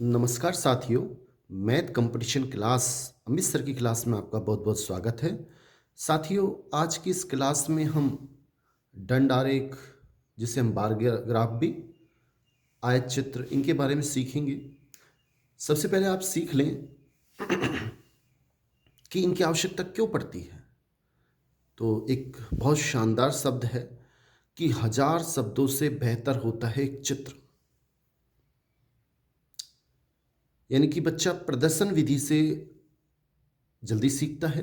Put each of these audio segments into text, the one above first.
नमस्कार साथियों। Math competition class Amit sir की क्लास में आपका बहुत बहुत स्वागत है। साथियों, आज की इस क्लास में हम दंड आरेख, जिसे हम बार ग्राफ भी, आयत चित्र, इनके बारे में सीखेंगे। सबसे पहले आप सीख लें कि इनकी आवश्यकता क्यों पड़ती है। तो एक बहुत शानदार शब्द है कि 1000 शब्दों से बेहतर होता है एक चित्र। यानी कि बच्चा प्रदर्शन विधि से जल्दी सीखता है,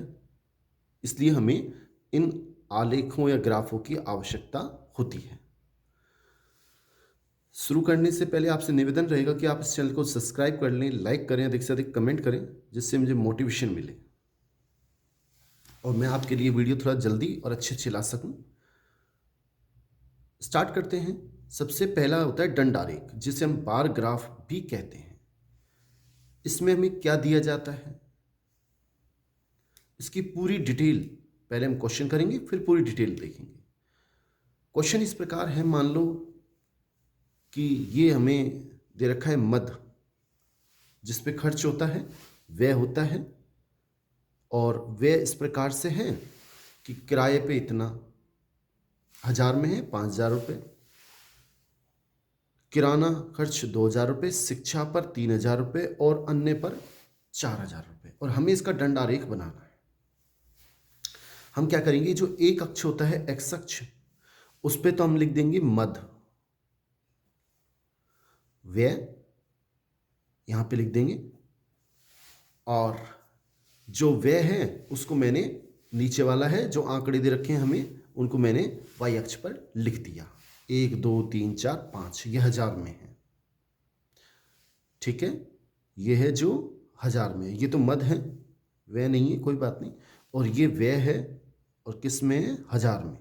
इसलिए हमें इन आलेखों या ग्राफों की आवश्यकता होती है। शुरू करने से पहले आपसे निवेदन रहेगा कि आप इस चैनल को सब्सक्राइब कर लें, लाइक करें, अधिक से अधिक कमेंट करें, जिससे मुझे मोटिवेशन मिले और मैं आपके लिए वीडियो थोड़ा जल्दी और अच्छे ला सकूं। स्टार्ट करते हैं। सबसे पहला होता है दंड आरेख, जिसे हम बार ग्राफ भी कहते हैं। इसमें हमें क्या दिया जाता है, इसकी पूरी डिटेल पहले हम क्वेश्चन करेंगे, फिर पूरी डिटेल देखेंगे। क्वेश्चन इस प्रकार है, मान लो कि ये हमें दे रखा है मद, जिस पे खर्च होता है, व्यय होता है, और व्यय इस प्रकार से है कि किराए पे इतना, 1000 में है 5000 रुपये, किराना खर्च 2000 रुपये, शिक्षा पर 3000 रुपये और अन्य पर 4000 रुपये। और हमें इसका दंड आरेख बनाना है। हम क्या करेंगे, जो एक अक्ष होता है एक्स अक्ष, उस पे तो हम लिख देंगे मद, व्यय यहां पे लिख देंगे, और जो व्यय है उसको मैंने, नीचे वाला है जो आंकड़े दे रखे हैं हमें, उनको मैंने वाई अक्ष पर लिख दिया। 1 2 3 4 5, यह 1000 में है। ठीक है, ये है जो 1000 में है। ये तो मद है, व्यय नहीं है, कोई बात नहीं। और ये व्यय है, और किस में है, 1000 में।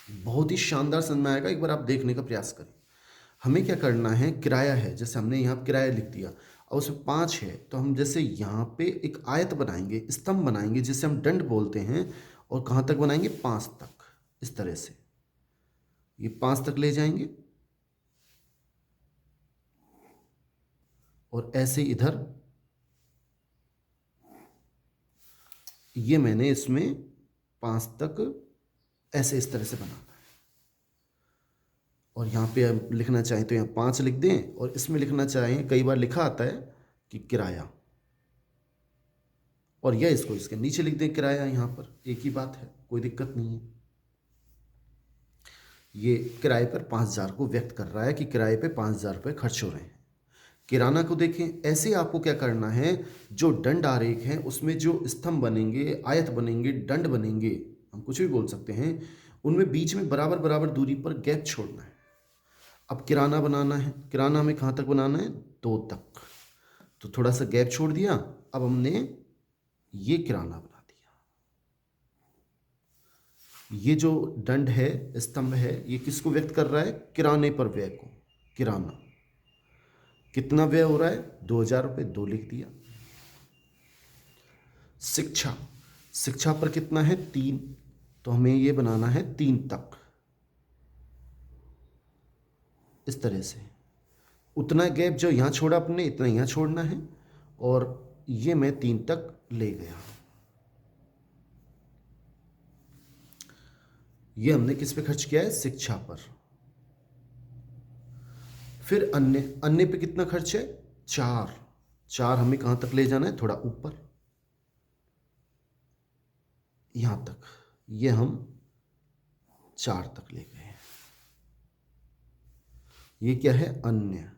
बहुत ही शानदार समझ में आएगा, एक बार आप देखने का प्रयास करें। हमें क्या करना है, किराया है, जैसे हमने यहाँ किराया लिख दिया और उसमें 5 है, तो हम जैसे यहाँ पे एक आयत बनाएंगे, स्तंभ बनाएंगे, जिसे हम दंड बोलते हैं। और कहाँ तक बनाएंगे, 5 तक। इस तरह से ये 5 तक ले जाएंगे, और ऐसे इधर ये मैंने इसमें 5 तक ऐसे इस तरह से बनाना है। और यहाँ पे हम लिखना चाहें तो यहाँ 5 लिख दें, और इसमें लिखना चाहें, कई बार लिखा आता है कि किराया, और यह इसको इसके नीचे लिख दें किराया। यहाँ पर एक ही बात है, कोई दिक्कत नहीं है। ये किराए पर 5000 को व्यक्त कर रहा है कि किराए पे 5000 रुपये खर्च हो रहे हैं। किराना को देखें, ऐसे आपको क्या करना है, जो दंड आरेख है उसमें जो स्तंभ बनेंगे, आयत बनेंगे, दंड बनेंगे, हम कुछ भी बोल सकते हैं, उनमें बीच में बराबर बराबर दूरी पर गैप छोड़ना है। अब किराना बनाना है, किराना हमें कहाँ तक बनाना है, 2 तक, तो थोड़ा सा गैप छोड़ दिया। अब हमने ये किराना बना दिया। ये जो दंड है, स्तंभ है, ये किसको व्यक्त कर रहा है, किराने पर व्यय को। किराना कितना व्यय हो रहा है, 2000 रुपये, 2 लिख दिया। शिक्षा, शिक्षा पर कितना है, 3, तो हमें ये बनाना है 3 तक। इस तरह से उतना गैप जो यहाँ छोड़ा अपने, इतना यहाँ छोड़ना है, और ये मैं 3 तक ले गया। ये हमने किस पे खर्च किया है, शिक्षा पर। फिर अन्य, अन्य पे कितना खर्च है, 4, 4 हमें कहाँ तक ले जाना है, थोड़ा ऊपर, यहाँ तक। ये हम 4 तक ले गए। ये क्या है, अन्य,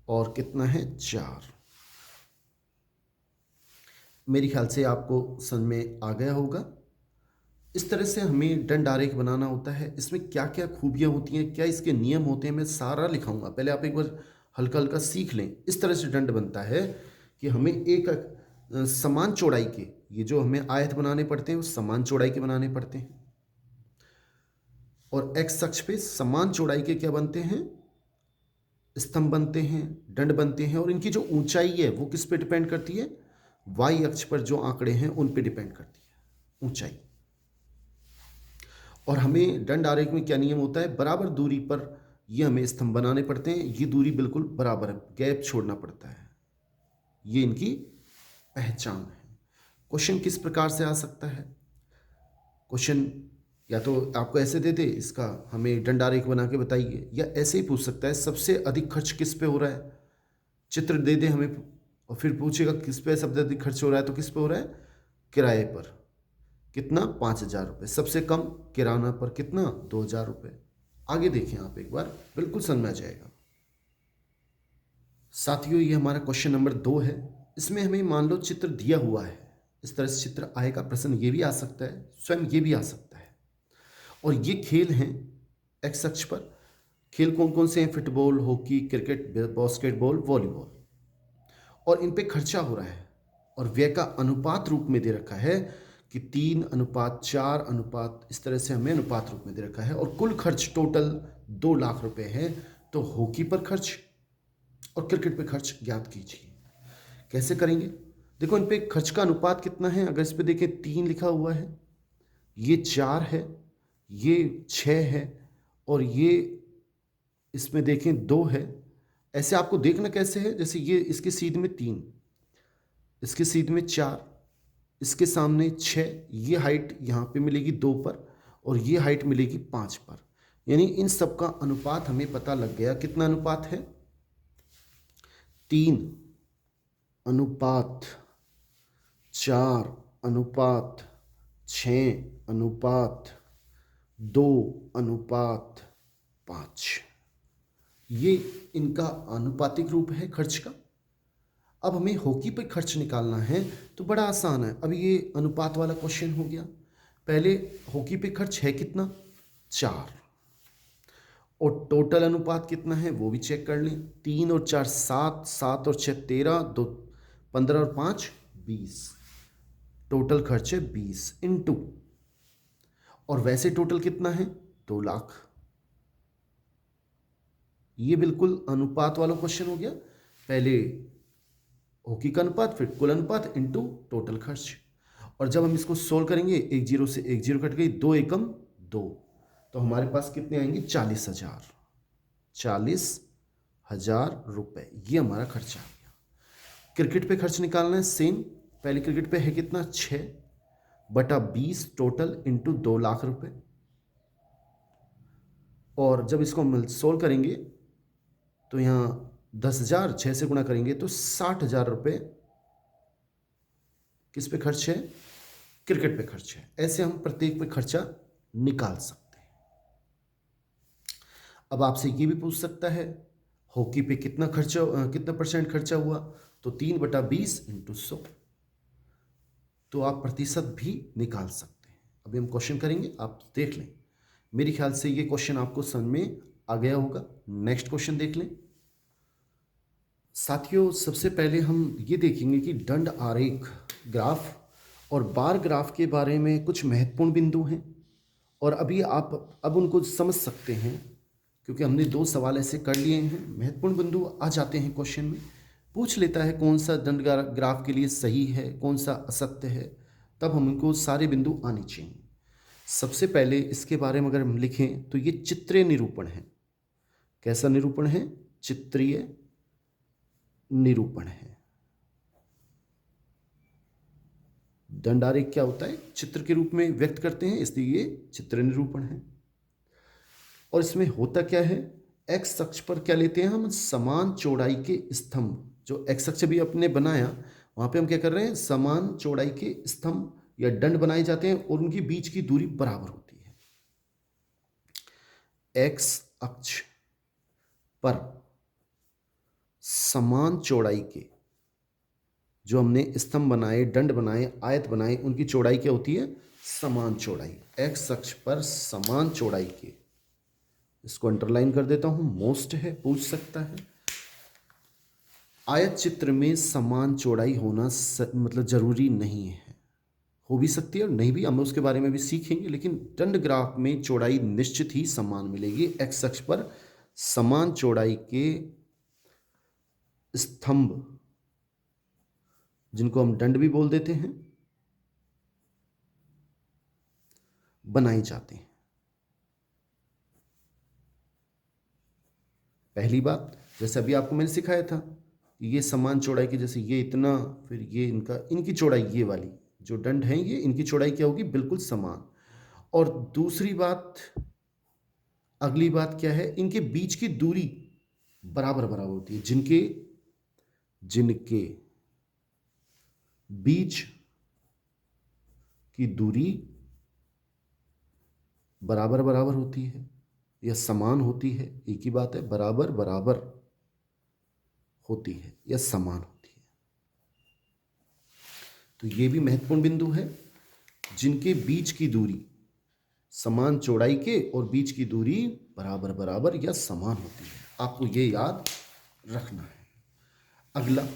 और कितना है, 4। मेरे ख्याल से आपको समझ में आ गया होगा। इस तरह से हमें दंड आरेख बनाना होता है। इसमें क्या क्या खूबियाँ होती हैं, क्या इसके नियम होते हैं, मैं सारा लिखाऊंगा। पहले आप एक बार हल्का हल्का सीख लें। इस तरह से दंड बनता है कि हमें एक समान चौड़ाई के, ये जो हमें आयत बनाने पड़ते हैं वो समान चौड़ाई के बनाने पड़ते हैं, और एक्स अक्ष पे समान चौड़ाई के क्या बनते हैं, स्तंभ बनते हैं, दंड बनते हैं। और इनकी जो ऊंचाई है वो किस पे डिपेंड करती है, वाई अक्ष पर जो आंकड़े हैं उन पे डिपेंड करती है ऊंचाई। और हमें दंड आरेख में क्या नियम होता है, बराबर दूरी पर ये हमें स्तंभ बनाने पड़ते हैं, ये दूरी बिल्कुल बराबर है, गैप छोड़ना पड़ता है, ये इनकी पहचान है। क्वेश्चन किस प्रकार से आ सकता है, क्वेश्चन या तो आपको ऐसे दे दे इसका हमें दंड आरेख बना के बताइए, या ऐसे ही पूछ सकता है सबसे अधिक खर्च किस पे हो रहा है, चित्र दे दे हमें और फिर पूछेगा किस पे सबसे अधिक खर्च हो रहा है, तो किस पे हो रहा है, किराए पर, कितना 5,000 रुपये, सबसे कम किराना पर कितना 2,000 रुपये। आगे देखें आप एक बार, बिल्कुल समझ में आ जाएगा। साथियों ये हमारा क्वेश्चन नंबर 2 है। इसमें हमें मान लो चित्र दिया हुआ है, इस तरह से चित्र आएगा, प्रश्न ये भी आ सकता है, स्वयं ये भी आ सकता है। और ये खेल हैं एक्स अक्ष पर, खेल कौन कौन से हैं, football, hockey, cricket, basketball, volleyball, और इन पे खर्चा हो रहा है और व्यय का अनुपात रूप में दे रखा है कि 3:4 इस तरह से हमें अनुपात रूप में दे रखा है, और कुल खर्च टोटल 2 लाख रुपए है। तो हॉकी पर खर्च और क्रिकेट पे खर्च ज्ञात कीजिए। कैसे करेंगे, देखो इन पे खर्च का अनुपात कितना है, अगर इस पे देखें 3 लिखा हुआ है, ये 4 है, ये 6 है, और ये इसमें देखें 2 है। ऐसे आपको देखना कैसे है, जैसे ये इसके सीध में 3, इसके सीध में 4, इसके सामने 6, ये हाइट यहाँ पे मिलेगी 2 पर और ये हाइट मिलेगी 5 पर, यानी इन सब का अनुपात हमें पता लग गया। कितना अनुपात है, 3:4:6:2:5, ये इनका अनुपातिक रूप है खर्च का। अब हमें हॉकी पे खर्च निकालना है तो बड़ा आसान है। अब ये अनुपात वाला क्वेश्चन हो गया। पहले हॉकी पे खर्च है कितना, 4, और टोटल अनुपात कितना है वो भी चेक कर लें। 3 और 4 7, 7 और 6 13, 2 15 और 5 20, टोटल खर्च है 20 इंटू, और वैसे टोटल कितना है 2 लाख। ये बिल्कुल अनुपात वाला क्वेश्चन हो गया। पहले हॉकी का अनुपात, फिर कुल अनुपात इंटू टोटल खर्च। और जब हम इसको सोल्व करेंगे, 1 0 से 1 0 कट गई, 2 एकम 2, तो हमारे पास कितने आएंगे, 40,000 रुपए। ये हमारा खर्चा आ गया। क्रिकेट पे खर्च निकालना है सेम। पहले क्रिकेट पे है कितना, 6/20 टोटल इंटू 2 लाख रुपए। और जब इसको हम सोल्व करेंगे तो यहाँ 10,000 6 से गुणा करेंगे तो 60,000 रुपये किस पे खर्च है, क्रिकेट पे खर्च है। ऐसे हम प्रत्येक पे खर्चा निकाल सकते हैं। अब आपसे ये भी पूछ सकता है हॉकी पे कितना खर्चा, कितना परसेंट खर्चा हुआ, तो 3/20 इंटू 100, तो आप प्रतिशत भी निकाल सकते हैं। अभी हम क्वेश्चन करेंगे, आप देख लें। मेरे ख्याल से ये क्वेश्चन आपको समझ में आ गया होगा। नेक्स्ट क्वेश्चन देख लें। साथियों सबसे पहले हम ये देखेंगे कि दंड आरेख ग्राफ और बार ग्राफ के बारे में कुछ महत्वपूर्ण बिंदु हैं, और अभी आप अब उनको समझ सकते हैं क्योंकि हमने 2 सवाल ऐसे कर लिए हैं। महत्वपूर्ण बिंदु आ जाते हैं क्वेश्चन में, पूछ लेता है कौन सा दंड ग्राफ के लिए सही है, कौन सा असत्य है, तब हमको सारे बिंदु आने चाहिए। सबसे पहले इसके बारे में अगर हम लिखें तो ये चित्रीय निरूपण है। कैसा निरूपण है, चित्रीय निरूपण है। दंड आरेख क्या होता है, चित्र के रूप में व्यक्त करते हैं, इसलिए ये चित्र निरूपण है। और इसमें होता क्या है, एक्स अक्ष पर क्या लेते हैं हम, समान चौड़ाई के स्तंभ। जो एक्स अक्ष भी अपने बनाया वहां पे हम क्या कर रहे हैं, समान चौड़ाई के स्तंभ या दंड बनाए जाते हैं और उनके बीच की दूरी बराबर होती है। एक्स अक्ष पर समान चौड़ाई के जो हमने स्तंभ बनाए, दंड बनाए, आयत बनाए, उनकी चौड़ाई क्या होती है, समान चौड़ाई। एक्स अक्ष पर समान चौड़ाई के, इसको अंडरलाइन कर देता हूं, मोस्ट है, पूछ सकता है। आयत चित्र में समान चौड़ाई होना मतलब जरूरी नहीं है, हो भी सकती है और नहीं भी, हम उसके बारे में भी सीखेंगे। लेकिन दंड ग्राफ में चौड़ाई निश्चित ही समान मिलेगी। एक्स अक्ष पर समान चौड़ाई के स्तंभ, जिनको हम दंड भी बोल देते हैं, बनाए जाते हैं। पहली बात, जैसे अभी आपको मैंने सिखाया था कि ये समान चौड़ाई की, जैसे ये इतना, फिर ये इनकी चौड़ाई ये वाली जो दंड हैं ये इनकी चौड़ाई क्या होगी, बिल्कुल समान। और दूसरी बात, अगली बात क्या है, इनके बीच की दूरी बराबर बराबर होती है। जिनके जिनके बीच की दूरी बराबर बराबर होती है या समान होती है, एक ही बात है, बराबर बराबर होती है या समान होती है। तो ये भी महत्वपूर्ण बिंदु है, जिनके बीच की दूरी समान चौड़ाई के और बीच की दूरी बराबर बराबर या समान होती है, आपको ये याद रखना है। अगला,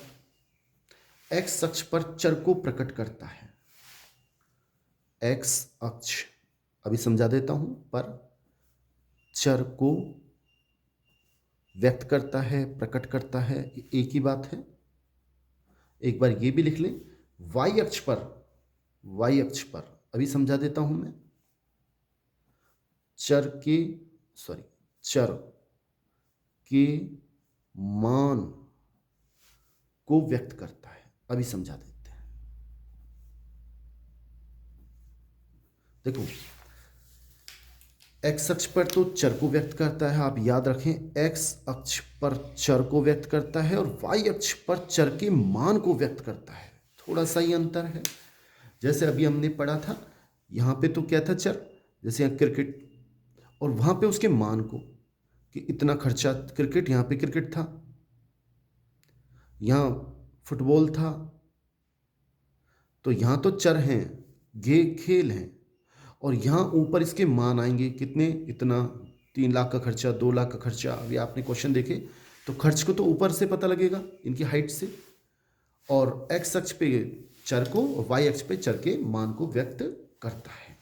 एक्स अक्ष पर चर को प्रकट करता है। एक्स अक्ष अभी समझा देता हूं, पर चर को व्यक्त करता है, प्रकट करता है, एक ही बात है। एक बार ये भी लिख लें, वाई अक्ष पर, वाई अक्ष पर अभी समझा देता हूं मैं, चर के मान को व्यक्त करता है। अभी समझा देते हैं। देखो, एक्स अक्ष पर तो चर को व्यक्त करता है, आप याद रखें, एक्स अक्ष पर चर को व्यक्त करता है और वाई अक्ष पर चर के मान को व्यक्त करता है। थोड़ा सा ही अंतर है। जैसे अभी हमने पढ़ा था, यहाँ पे तो क्या था, चर, जैसे यहाँ क्रिकेट, और वहाँ पे उसके मान को, कि इतना खर्चा क्रिकेट, यहाँ पे क्रिकेट था, यहाँ फुटबॉल था, तो यहाँ तो चर हैं, खेल हैं, और यहाँ ऊपर इसके मान आएंगे, कितने, इतना, 3 लाख का खर्चा, 2 लाख का खर्चा। अभी आपने क्वेश्चन देखे तो खर्च को तो ऊपर से पता लगेगा, इनकी हाइट से, और एक्स अक्ष पे चर को और वाई अक्ष पे चर के मान को व्यक्त करता है।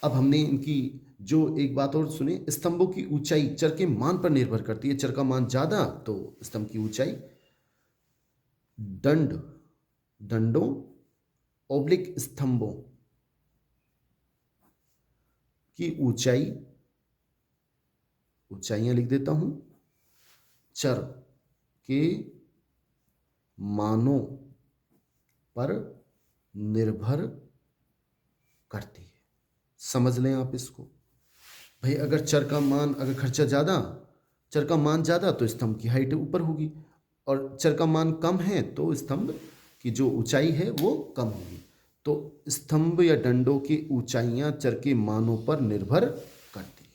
अब हमने इनकी जो एक बात और सुने, स्तंभों की ऊंचाई चर के मान पर निर्भर करती है। चर का मान ज्यादा तो स्तंभ की ऊंचाई, दंडों ओब्लिक स्तंभों की ऊंचाइयां लिख देता हूं, चर के मानों पर निर्भर करती है। समझ लें आप इसको भाई, अगर चर का मान, अगर खर्चा ज़्यादा, चर का मान ज़्यादा तो स्तंभ की हाइट ऊपर होगी, और चर का मान कम है तो स्तंभ की जो ऊंचाई है वो कम होगी। तो स्तंभ या डंडों की ऊंचाइयां चर के मानों पर निर्भर करती है।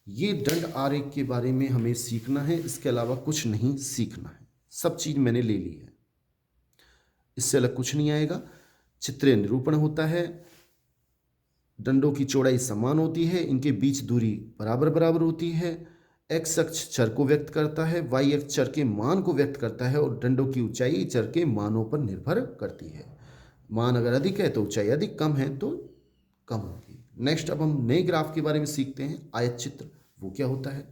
ये दंड आरेख के बारे में हमें सीखना है, इसके अलावा कुछ नहीं सीखना है। सब चीज़ मैंने ले ली है, इससे अलग कुछ नहीं आएगा। चित्रीय निरूपण होता है, दंडों की चौड़ाई समान होती है, इनके बीच दूरी बराबर बराबर होती है, एक्स अक्ष चर को व्यक्त करता है, वाई अक्ष चर के मान को व्यक्त करता है, और दंडों की ऊंचाई चर के मानों पर निर्भर करती है। मान अगर अधिक है तो ऊंचाई अधिक, कम है तो कम होगी। नेक्स्ट, अब हम नए ग्राफ के बारे में सीखते हैं, आयत चित्र, वो क्या होता है।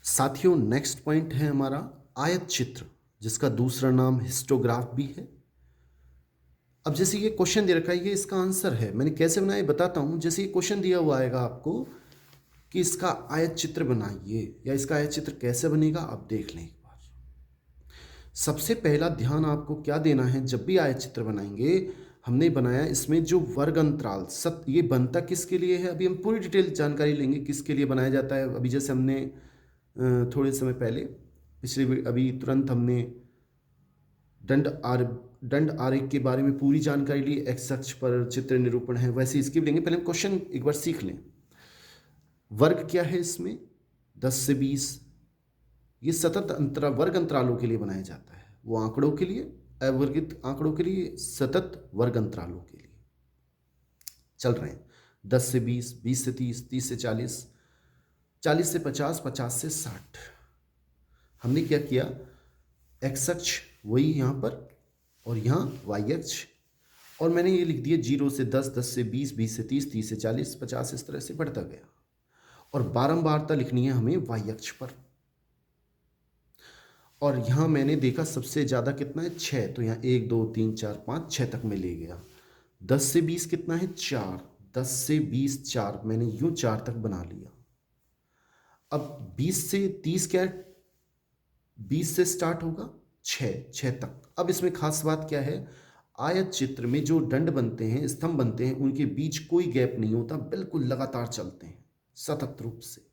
साथियों, नेक्स्ट पॉइंट है हमारा आयत चित्र, जिसका दूसरा नाम हिस्टोग्राफ भी है। अब जैसे ये क्वेश्चन दे रखा है, ये इसका आंसर है, मैंने कैसे बनाया बताता हूं। जैसे ये क्वेश्चन दिया हुआ आएगा आपको कि इसका आयत चित्र बनाइए, या इसका आयत चित्र कैसे बनेगा, आप देख लें एक बार। सबसे पहला ध्यान आपको क्या देना है, जब भी आयत चित्र बनाएंगे, हमने बनाया इसमें जो वर्ग अंतराल ये बनता किसके लिए है, अभी हम पूरी डिटेल जानकारी लेंगे किसके लिए बनाया जाता है। अभी जैसे हमने थोड़े समय पहले अभी तुरंत हमने दंड आरेख के बारे में पूरी जानकारी ली, एक्स अक्ष पर चित्र निरूपण है, वैसे इसकी भी लेंगे। पहले हम क्वेश्चन एक बार सीख लें। वर्ग क्या है इसमें, 10 से 20, ये सतत वर्ग अंतरालों के लिए बनाया जाता है, वो आंकड़ों के लिए, अवर्गित आंकड़ों के लिए, सतत वर्ग अंतरालों के लिए चल रहे हैं। 10 से 20, 20 से 30, 30 से 40, 40 से 50, 50 से 60। हमने क्या किया, एक्स अक्ष वही यहाँ पर, और यहाँ वाई अक्ष, और मैंने ये लिख दिया 0 से 10, 10 से 20, 20 से 30, 30 से 40, 50, इस तरह से बढ़ता गया। और बारंबारता लिखनी है हमें वाई अक्ष पर, और यहाँ मैंने देखा सबसे ज़्यादा कितना है, 6, तो यहाँ 1 2 3 4 5 6 तक मैं ले गया। 10 से 20 कितना है, 4, 10 से 20 4, मैंने यूँ 4 तक बना लिया। अब 20 से 30 क्या है, 20 से स्टार्ट होगा, 6 तक। अब इसमें खास बात क्या है, आयत चित्र में जो दंड बनते हैं, स्तंभ बनते हैं, उनके बीच कोई गैप नहीं होता, बिल्कुल लगातार चलते हैं सतत रूप से।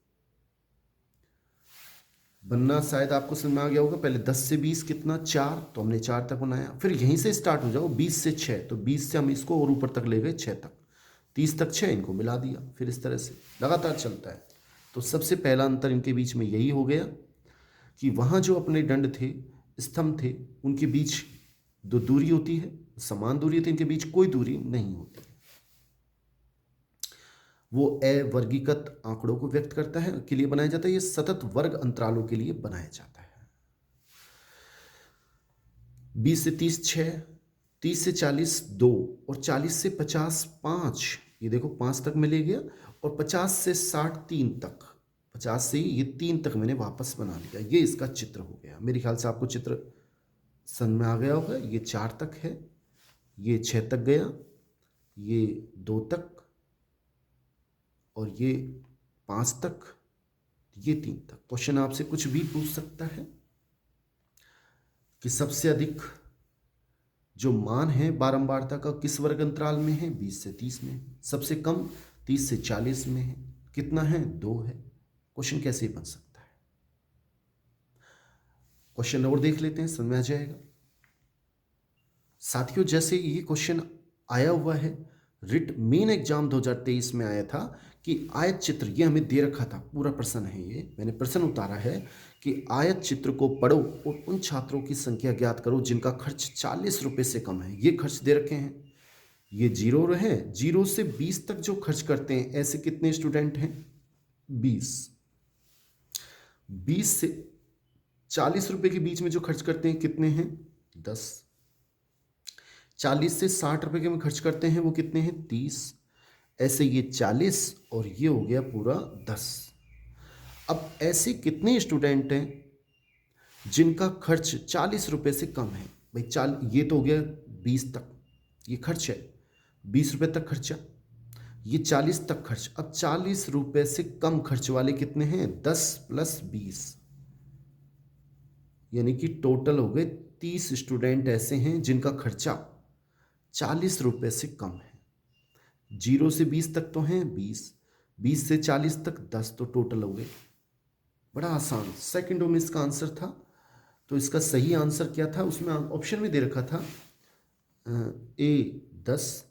बनना शायद आपको समझ में आ गया होगा। पहले 10 से 20 कितना, 4, तो हमने 4 तक बनाया। फिर यहीं से स्टार्ट हो जाओ 20 से 6, तो 20 से हम इसको और ऊपर तक ले गए 6 तक, 30 तक 6, इनको मिला दिया। फिर इस तरह से लगातार चलता है। तो सबसे पहला अंतर इनके बीच में यही हो गया कि वहाँ जो अपने दंड थे, स्तंभ थे, उनके बीच जो दूरी होती है, समान दूरी होती है, इनके बीच कोई दूरी नहीं होती। वो अवर्गीकृत आंकड़ों को व्यक्त करता है के लिए बनाया जाता है। ये सतत वर्ग अंतरालों के लिए बनाया जाता है। 20 से 30 6, 30 से 40 2, और 40 से 50 5, ये देखो 5 तक में ले गया, और 50 से 60 3 तक, 50 से ये 3 तक मैंने वापस बना लिया। ये इसका चित्र हो गया। मेरे ख्याल से आपको चित्र समझ में आ गया होगा। ये 4 तक है, ये 6 तक गया, ये 2 तक, और ये 5 तक, ये 3 तक। क्वेश्चन आपसे कुछ भी पूछ सकता है कि सबसे अधिक जो मान है बारंबारता का किस वर्ग अंतराल में है, 20 से 30 में। सबसे कम 30 से 40 में है। कितना है, 2 है। क्वेश्चन कैसे बन सकता है। क्वेश्चन और देख लेते हैं, समझ में आ जाएगा। साथियों, जैसे ये क्वेश्चन आया हुआ है, रिट मेन एग्जाम 2023 में आया था कि आयत चित्र, ये हमें दे रखा था, पूरा प्रश्न है, ये मैंने प्रश्न उतारा है कि आयत चित्र को पढ़ो और उन छात्रों की संख्या ज्ञात करो जिनका खर्च 40 रुपए से कम है। ये खर्च दे रखे हैं, ये 0 है। 0 से 20 तक जो खर्च करते हैं, ऐसे कितने स्टूडेंट हैं, 20। 20 से 40 रुपए के बीच में जो खर्च करते हैं कितने हैं, 10। 40 से 60 रुपए के में खर्च करते हैं, वो कितने हैं, 30। ऐसे ये 40 और ये हो गया पूरा 10। अब ऐसे कितने स्टूडेंट हैं जिनका खर्च 40 रुपए से कम है। भाई ये तो हो गया 20 तक, ये खर्च है 20 रुपए तक खर्चा, ये 40 तक खर्च। अब 40 रुपए से कम खर्च वाले कितने हैं, 10 प्लस 20, यानी कि टोटल हो गए 30 स्टूडेंट ऐसे हैं जिनका खर्चा 40 रुपए से कम है। 0 से 20 तक तो हैं 20, 20 से 40 तक 10, तो टोटल हो गए। बड़ा आसान, सेकंडों में इसका आंसर था। तो इसका सही आंसर क्या था, उसमें ऑप्शन में दे रखा था ए 10,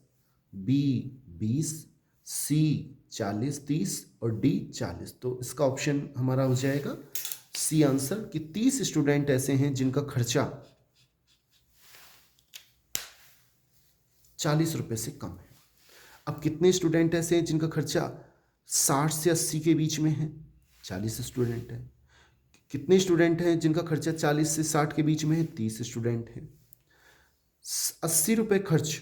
बी 20, सी 40 30 और डी 40। तो इसका ऑप्शन हमारा हो जाएगा सी आंसर, कि 30 स्टूडेंट ऐसे हैं जिनका खर्चा 40 रुपए से कम है। अब कितने स्टूडेंट ऐसे हैं जिनका खर्चा 60 से 80 के बीच में है, 40 स्टूडेंट है। कितने स्टूडेंट हैं जिनका खर्चा 40 से 60 के बीच में है, 30 स्टूडेंट हैं। 80 रुपये खर्च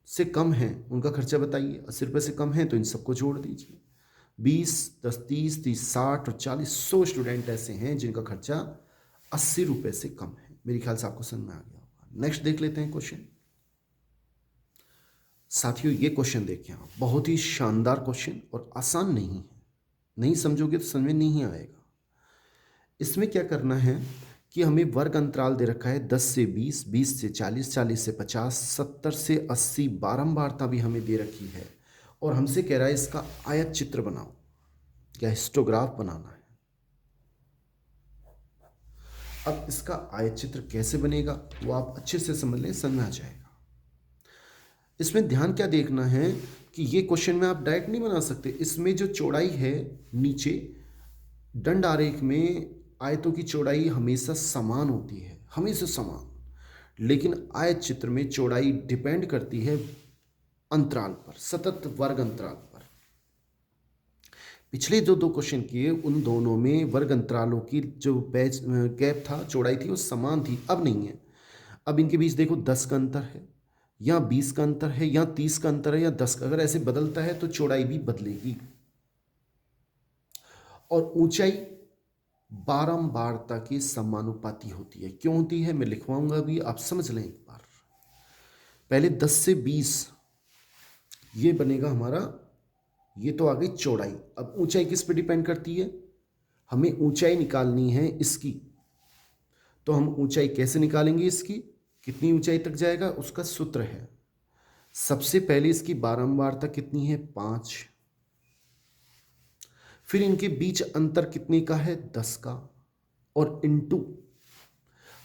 से कम है, उनका खर्चा बताइए। 80 रुपये से कम है तो इन सबको जोड़ दीजिए। 20 10 30 30 60 और 40, 100 स्टूडेंट ऐसे हैं जिनका खर्चा 80 रुपये से कम है। मेरे ख्याल से आपको समझ में आ गया होगा। नेक्स्ट देख लेते हैं क्वेश्चन। साथियों, ये क्वेश्चन देखिए आप, बहुत ही शानदार क्वेश्चन और आसान नहीं है। नहीं समझोगे तो समझ में नहीं आएगा। इसमें क्या करना है कि हमें वर्ग अंतराल दे रखा है 10 से 20, 20 से 40, 40 से 50, 70 से 80, बारंबारता भी हमें दे रखी है, और हमसे कह रहा है इसका आयत चित्र बनाओ या हिस्टोग्राफ बनाना है। अब इसका आयत चित्र कैसे बनेगा वो आप अच्छे से समझ लें, समझ में आ जाएगा। इसमें ध्यान क्या देखना है कि ये क्वेश्चन में आप डायरेक्ट नहीं बना सकते। इसमें जो चौड़ाई है नीचे दंड आरेख में, आयतों की चौड़ाई हमेशा समान होती है, हमेशा समान। लेकिन आयत चित्र में चौड़ाई डिपेंड करती है अंतराल पर, सतत वर्ग अंतराल पर। पिछले जो 2 क्वेश्चन किए उन दोनों में वर्ग अंतरालों की जो गैप था, चौड़ाई थी, वो समान थी। अब नहीं है। अब इनके बीच देखो 10 का अंतर है, या 20 का अंतर है, या 30 का अंतर है, या 10 का। अगर ऐसे बदलता है तो चौड़ाई भी बदलेगी। और ऊंचाई बारंबारता के समानुपाती होती है। क्यों होती है मैं लिखवाऊंगा अभी, आप समझ लें एक बार। पहले 10 से 20 ये बनेगा हमारा ये तो आ गई चौड़ाई। अब ऊंचाई किस पे डिपेंड करती है? हमें ऊंचाई निकालनी है इसकी। तो हम ऊंचाई कैसे निकालेंगे इसकी? कितनी ऊंचाई तक जाएगा उसका सूत्र है। सबसे पहले इसकी बारंबारता कितनी है? 5। फिर इनके बीच अंतर कितने का है? 10 का। और इनटू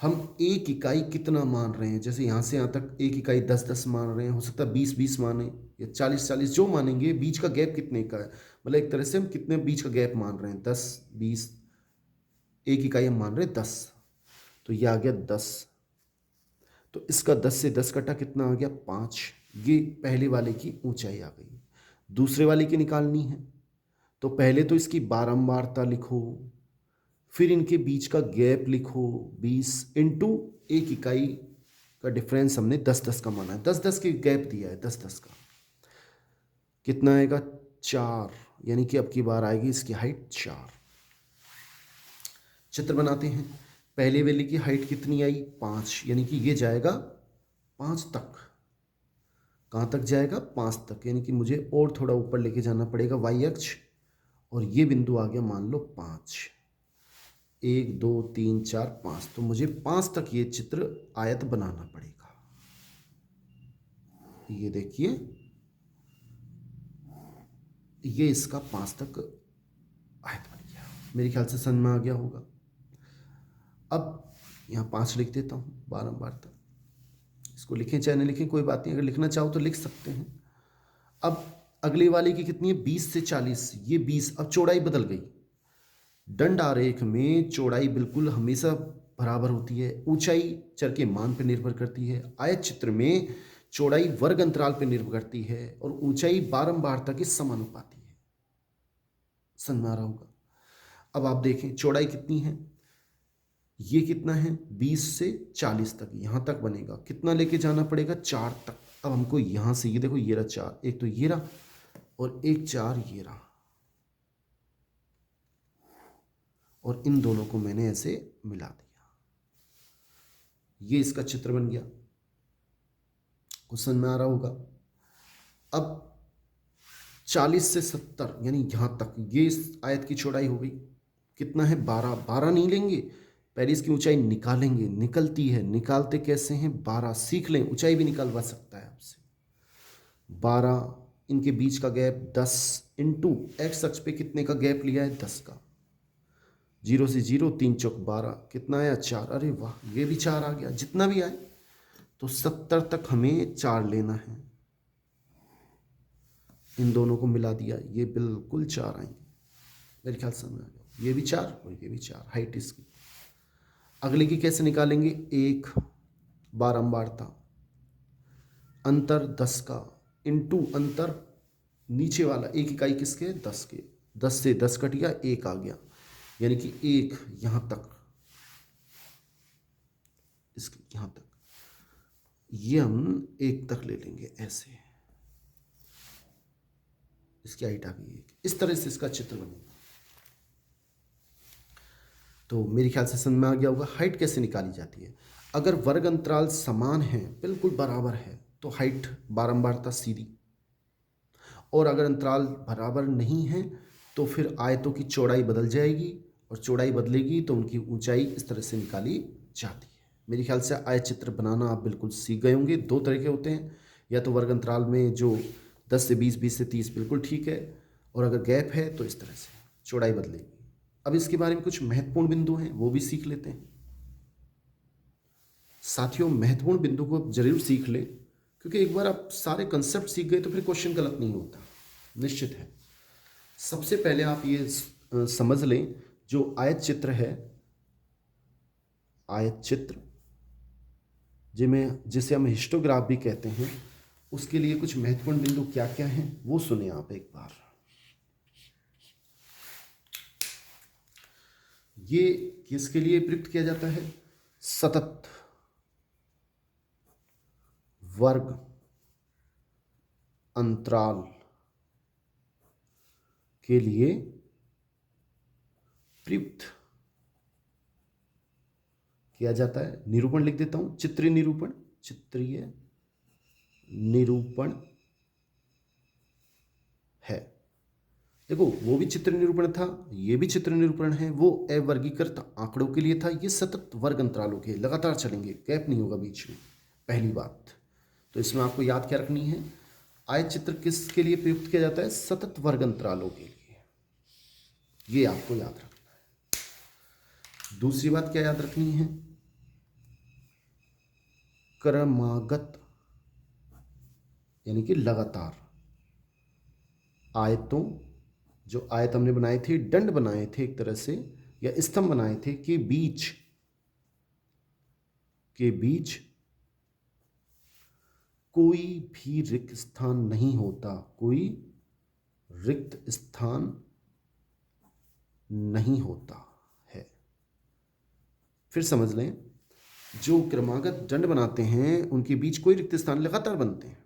हम एक इकाई कितना मान रहे हैं, जैसे यहाँ से यहाँ तक एक इकाई 10-10 मान रहे हैं, हो सकता है 20-20 माने या 40-40, जो मानेंगे। बीच का गैप कितने का है, मतलब एक तरह से हम कितने बीच का गैप मान रहे हैं? 10-20, एक इकाई हम मान रहे हैं 10, तो ये आ गया 10। तो इसका 10 से 10 कटा कितना आ गया? 5। ये पहले वाले की ऊंचाई आ गई। दूसरे वाले की निकालनी है तो पहले तो इसकी बारंबारता लिखो, फिर इनके बीच का गैप लिखो 20 इंटू एक इकाई का डिफरेंस हमने 10-10 का माना है, 10-10 की गैप दिया है, 10-10 का कितना आएगा? 4। यानी कि अब की बार आएगी इसकी हाइट 4। चित्र बनाते हैं। पहले वाले की हाइट कितनी आई? 5, यानी कि ये जाएगा 5 तक। कहाँ तक जाएगा? 5 तक, यानी कि मुझे और थोड़ा ऊपर लेके जाना पड़ेगा वाई अक्ष, और ये बिंदु आ गया मान लो 5। 1 2 3 4 5, तो मुझे 5 तक ये चित्र आयत बनाना पड़ेगा। ये देखिए, ये इसका 5 तक आयत बन गया। मेरे ख्याल से समझ में आ गया होगा। अब यहाँ 5 लिख देता हूँ बारंबार तक। इसको लिखें चाहे नहीं लिखें कोई बात नहीं, अगर लिखना चाहो तो लिख सकते हैं। अब अगले वाले की कितनी है? 20 से 40, ये 20। अब चौड़ाई बदल गई। दंड आरेख में चौड़ाई बिल्कुल हमेशा बराबर होती है, ऊंचाई चर के मान पर निर्भर करती है। आयत चित्र में चौड़ाई वर्ग अंतराल पर निर्भर करती है और ऊंचाई बारंबारता के समानुपाती है। समझ में आ रहा होगा। अब आप देखें चौड़ाई कितनी है, ये कितना है? 20 से 40 तक, यहां तक बनेगा। कितना लेके जाना पड़ेगा? 4 तक। अब हमको यहां से, ये देखो ये रहा 4, एक तो ये रहा और एक 4 ये रहा, और इन दोनों को मैंने ऐसे मिला दिया। ये इसका चित्र बन गया। कुछ समझ में आ रहा होगा। अब 40 से 70 यानी यहां तक, ये इस आयत की चौड़ाई हो गई। कितना है? 12। 12 नहीं लेंगे, पहले इसकी ऊंचाई निकालेंगे। निकलती है, निकालते कैसे हैं? 12 सीख लें, ऊंचाई भी निकालवा सकता है आपसे। 12, इनके बीच का गैप 10 इंटू एक्स अक्ष पे कितने का गैप लिया है? 10 का। 0 से 0, 3 चौक 12, कितना आया? 4। अरे वाह, ये भी 4 आ गया। जितना भी आए, तो 70 तक हमें 4 लेना है। इन दोनों को मिला दिया, ये बिल्कुल 4 आएंगे। मेरे ख्याल से समझ आ गया। ये भी 4 और ये भी 4 हाइट इसकी। अगले की कैसे निकालेंगे? 1 बारंबारता, अंतर 10 का इंटू अंतर नीचे वाला एक इकाई किसके? 10 के। 10 से 10 कट गया, 1 आ गया, यानी कि 1 यहां तक, इसके यहां तक, ये हम 1 तक ले लेंगे ऐसे। इसकी हाइट आ गई 1। इस तरह से इसका चित्र बनेगा। तो मेरे ख्याल से समझ में आ गया होगा हाइट कैसे निकाली जाती है। अगर वर्ग अंतराल समान है, बिल्कुल बराबर है, तो हाइट बारंबारता सीधी, और अगर अंतराल बराबर नहीं है तो फिर आयतों की चौड़ाई बदल जाएगी, और चौड़ाई बदलेगी तो उनकी ऊंचाई इस तरह से निकाली जाती है। मेरे ख्याल से आयत चित्र बनाना आप बिल्कुल सीख गए होंगे। 2 तरह के होते हैं, या तो वर्ग अंतराल में जो 10 से 20, 20 से 30 बिल्कुल ठीक है, और अगर गैप है तो इस तरह से चौड़ाई बदलेगी। अब इसके बारे में कुछ महत्वपूर्ण बिंदु हैं, वो भी सीख लेते हैं। साथियों, महत्वपूर्ण बिंदु को जरूर सीख लें, क्योंकि एक बार आप सारे कंसेप्ट सीख गए तो फिर क्वेश्चन गलत नहीं होता, निश्चित है। सबसे पहले आप ये समझ लें, जो आयत चित्र है, आयत चित्र जिसे हम हिस्टोग्राफ भी कहते हैं, उसके लिए कुछ महत्वपूर्ण बिंदु क्या क्या हैं वो सुने आप एक बार। ये किसके लिए प्रयुक्त किया जाता है? सतत वर्ग अंतराल के लिए प्रयुक्त किया जाता है। निरूपण लिख देता हूं, चित्रीय निरूपण। चित्रीय निरूपण है। देखो वो भी चित्र निरूपण था, ये भी चित्र निरूपण है। वो अवर्गीकृत आंकड़ों के लिए था, ये सतत वर्ग अंतरालों के, लगातार चलेंगे, गैप नहीं होगा बीच में, पहली बात। तो इसमें आपको याद क्या रखनी है, आयत चित्र किसके लिए प्रयुक्त किया जाता है, सतत वर्ग अंतरालों के लिए, ये आपको याद रखना है। दूसरी बात क्या याद रखनी है, क्रमागत यानी कि लगातार आयतों, जो आयत हमने बनाए थे, दंड बनाए थे एक तरह से, या स्तंभ बनाए थे, के बीच कोई भी रिक्त स्थान नहीं होता, कोई रिक्त स्थान नहीं होता है। फिर समझ लें, जो क्रमागत दंड बनाते हैं उनके बीच कोई रिक्त स्थान लगातार बनते हैं।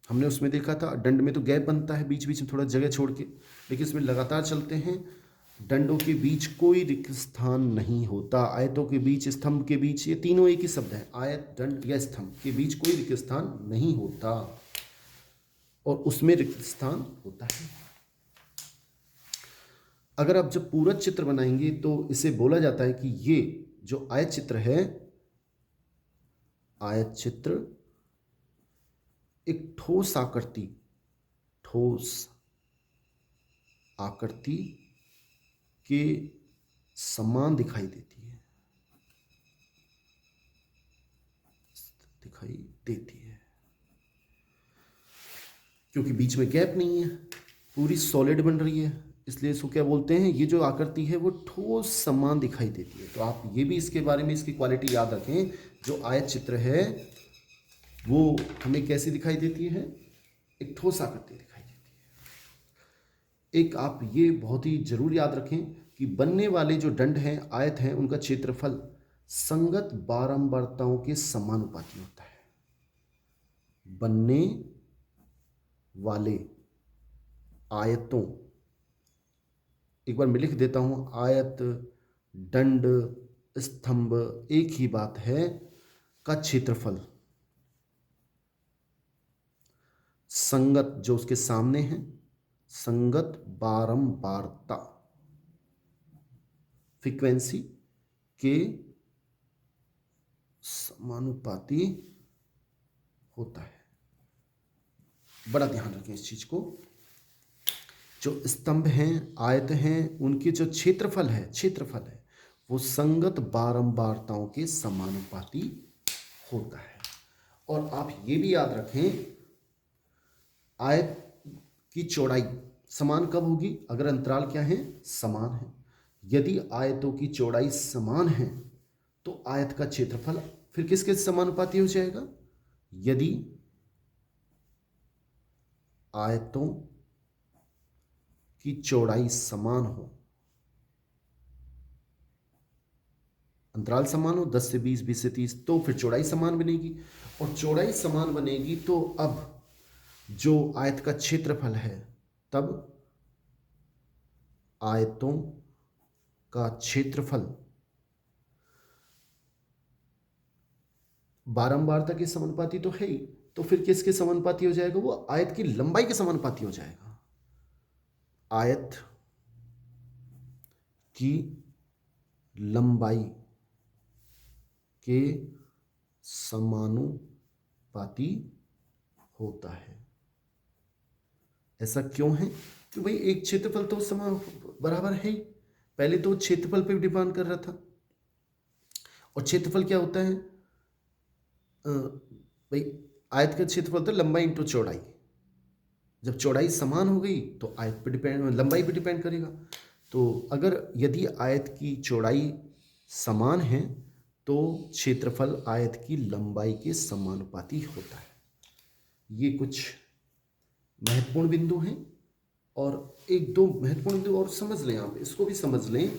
हमने उसमें देखा था दंड में तो गैप बनता है बीच बीच में थोड़ा जगह छोड़ के, लेकिन इसमें लगातार चलते हैं। दंडों के बीच कोई रिक्त स्थान नहीं होता, आयतों के बीच, स्तंभ के बीच, ये तीनों एक ही शब्द है, आयत, दंड या स्तंभ के बीच कोई रिक्त स्थान नहीं होता, और उसमें रिक्त स्थान होता है। अगर आप जब पूरक चित्र बनाएंगे तो इसे बोला जाता है कि ये जो आयत चित्र है, आयत चित्र एक ठोस आकृति के समान दिखाई देती है, क्योंकि बीच में गैप नहीं है, पूरी सॉलिड बन रही है, इसलिए इसको क्या बोलते हैं, ये जो आकृति है वो ठोस समान दिखाई देती है। तो आप ये भी इसके बारे में, इसकी क्वालिटी याद रखें, जो आयत चित्र है वो हमें कैसी दिखाई देती है, एक ठोस आकृति दिखाई देती है। एक आप ये बहुत ही जरूर याद रखें कि बनने वाले जो दंड हैं, आयत हैं, उनका क्षेत्रफल संगत बारंबारताओं के समानुपाती होता है। बनने वाले आयतों, एक बार मैं लिख देता हूं, आयत, दंड, स्तंभ, एक ही बात है, का क्षेत्रफल संगत, जो उसके सामने है, संगत बारंबारता, फ्रीक्वेंसी के समानुपाती होता है। बड़ा ध्यान रखें इस चीज को। जो स्तंभ हैं, आयत हैं, उनके जो क्षेत्रफल है वो संगत बारंबारताओं के समानुपाती होता है। और आप ये भी याद रखें, आयत की चौड़ाई समान कब होगी, अगर अंतराल क्या है, समान है। यदि आयतों की चौड़ाई समान है तो आयत का क्षेत्रफल फिर किसके समानुपाती हो जाएगा, यदि आयतों की चौड़ाई समान हो, अंतराल समान हो 10 से 20, 20 से 30, तो फिर चौड़ाई समान बनेगी। और चौड़ाई समान बनेगी तो अब जो आयत का क्षेत्रफल है, तब आयतों का क्षेत्रफल बारंबारता के समानुपाती तो है ही, तो फिर किसके समानुपाती हो जाएगा, वो आयत की लंबाई के समानुपाती हो जाएगा। आयत की लंबाई के समानुपाती होता है। ऐसा क्यों है, कि भाई एक क्षेत्रफल तो समान बराबर है ही, पहले तो क्षेत्रफल पे डिपेंड कर रहा था, और क्षेत्रफल क्या होता है, भाई आयत का क्षेत्रफल तो लंबाई इंटू चौड़ाई, जब चौड़ाई समान हो गई तो आयत पे डिपेंड, लंबाई पे डिपेंड करेगा। तो अगर यदि आयत की चौड़ाई समान है तो क्षेत्रफल आयत की लंबाई के समानुपाती होता है। ये कुछ महत्वपूर्ण बिंदु हैं, और एक दो महत्वपूर्ण बिंदु और समझ लें, आप इसको भी समझ लें।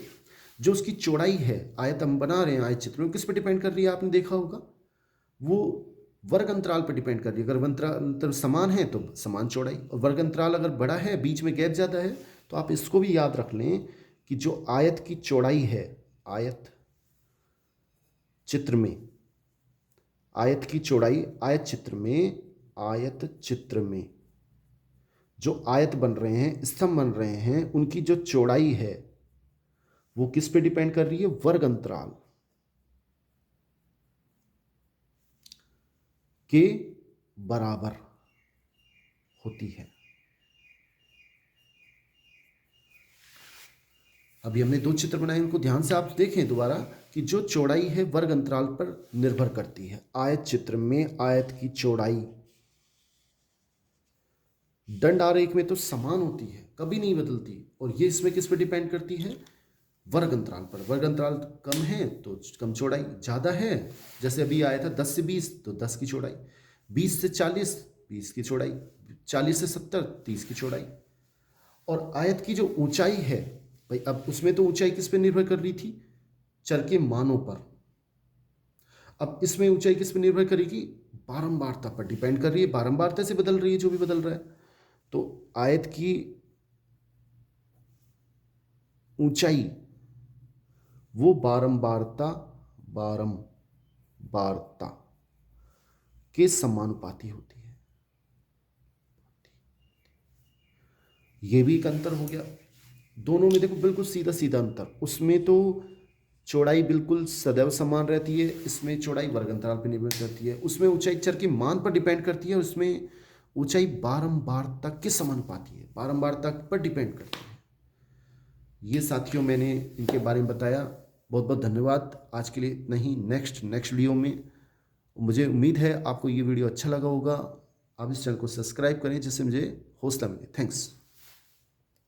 जो उसकी चौड़ाई है, आयत हम बना रहे हैं, आयत चित्र में किस पे डिपेंड कर रही है, आपने देखा होगा, वो वर्ग अंतराल पर डिपेंड कर रही है। अगर अंतर समान है तो समान चौड़ाई, और वर्ग अंतराल अगर बड़ा है, बीच में गैप ज़्यादा है, तो आप इसको भी याद रख लें कि जो आयत की चौड़ाई है, आयत चित्र में, आयत की चौड़ाई, आयत चित्र में जो आयत बन रहे हैं, स्तंभ बन रहे हैं, उनकी जो चौड़ाई है वो किस पे डिपेंड कर रही है? वर्ग अंतराल के बराबर होती है। अभी हमने दो चित्र बनाए, उनको ध्यान से आप देखें दोबारा कि जो चौड़ाई है वर्ग अंतराल पर निर्भर करती है। आयत चित्र में आयत की चौड़ाई दंड आरेख में तो समान होती है, कभी नहीं बदलती, और ये इसमें किस पर डिपेंड करती है? वर्ग अंतराल पर। वर्ग अंतराल कम है तो कम चौड़ाई, ज़्यादा है जैसे अभी आया था 10 से 20 तो 10 की चौड़ाई, 20 से 40 20 की चौड़ाई, 40 से 70 30 की चौड़ाई। और आयत की जो ऊंचाई है भाई, अब उसमें तो ऊंचाई किस पे निर्भर कर रही थी? चर के मानों पर। अब इसमें ऊंचाई किस पे निर्भर करेगी? बारंबारता पर डिपेंड कर रही है, बारंबारता से बदल रही है जो भी बदल रहा है। तो आयत की ऊंचाई वो बारंबारता के समानुपाती होती है। ये भी एक अंतर हो गया। दोनों में देखो बिल्कुल सीधा सीधा अंतर। उसमें तो चौड़ाई बिल्कुल सदैव समान रहती है, इसमें चौड़ाई वर्ग अंतराल पर निर्भर करती है। उसमें ऊंचाई चर के मान पर डिपेंड करती है, उसमें ऊंचाई बारंबारता के समानुपाती है, बारंबारता पर डिपेंड करती है। ये साथियों मैंने इनके बारे में बताया। बहुत बहुत धन्यवाद। आज के लिए इतना ही। नेक्स्ट वीडियो में मुझे उम्मीद है आपको ये वीडियो अच्छा लगा होगा। आप इस चैनल को सब्सक्राइब करें जिससे मुझे हौसला मिले। थैंक्स।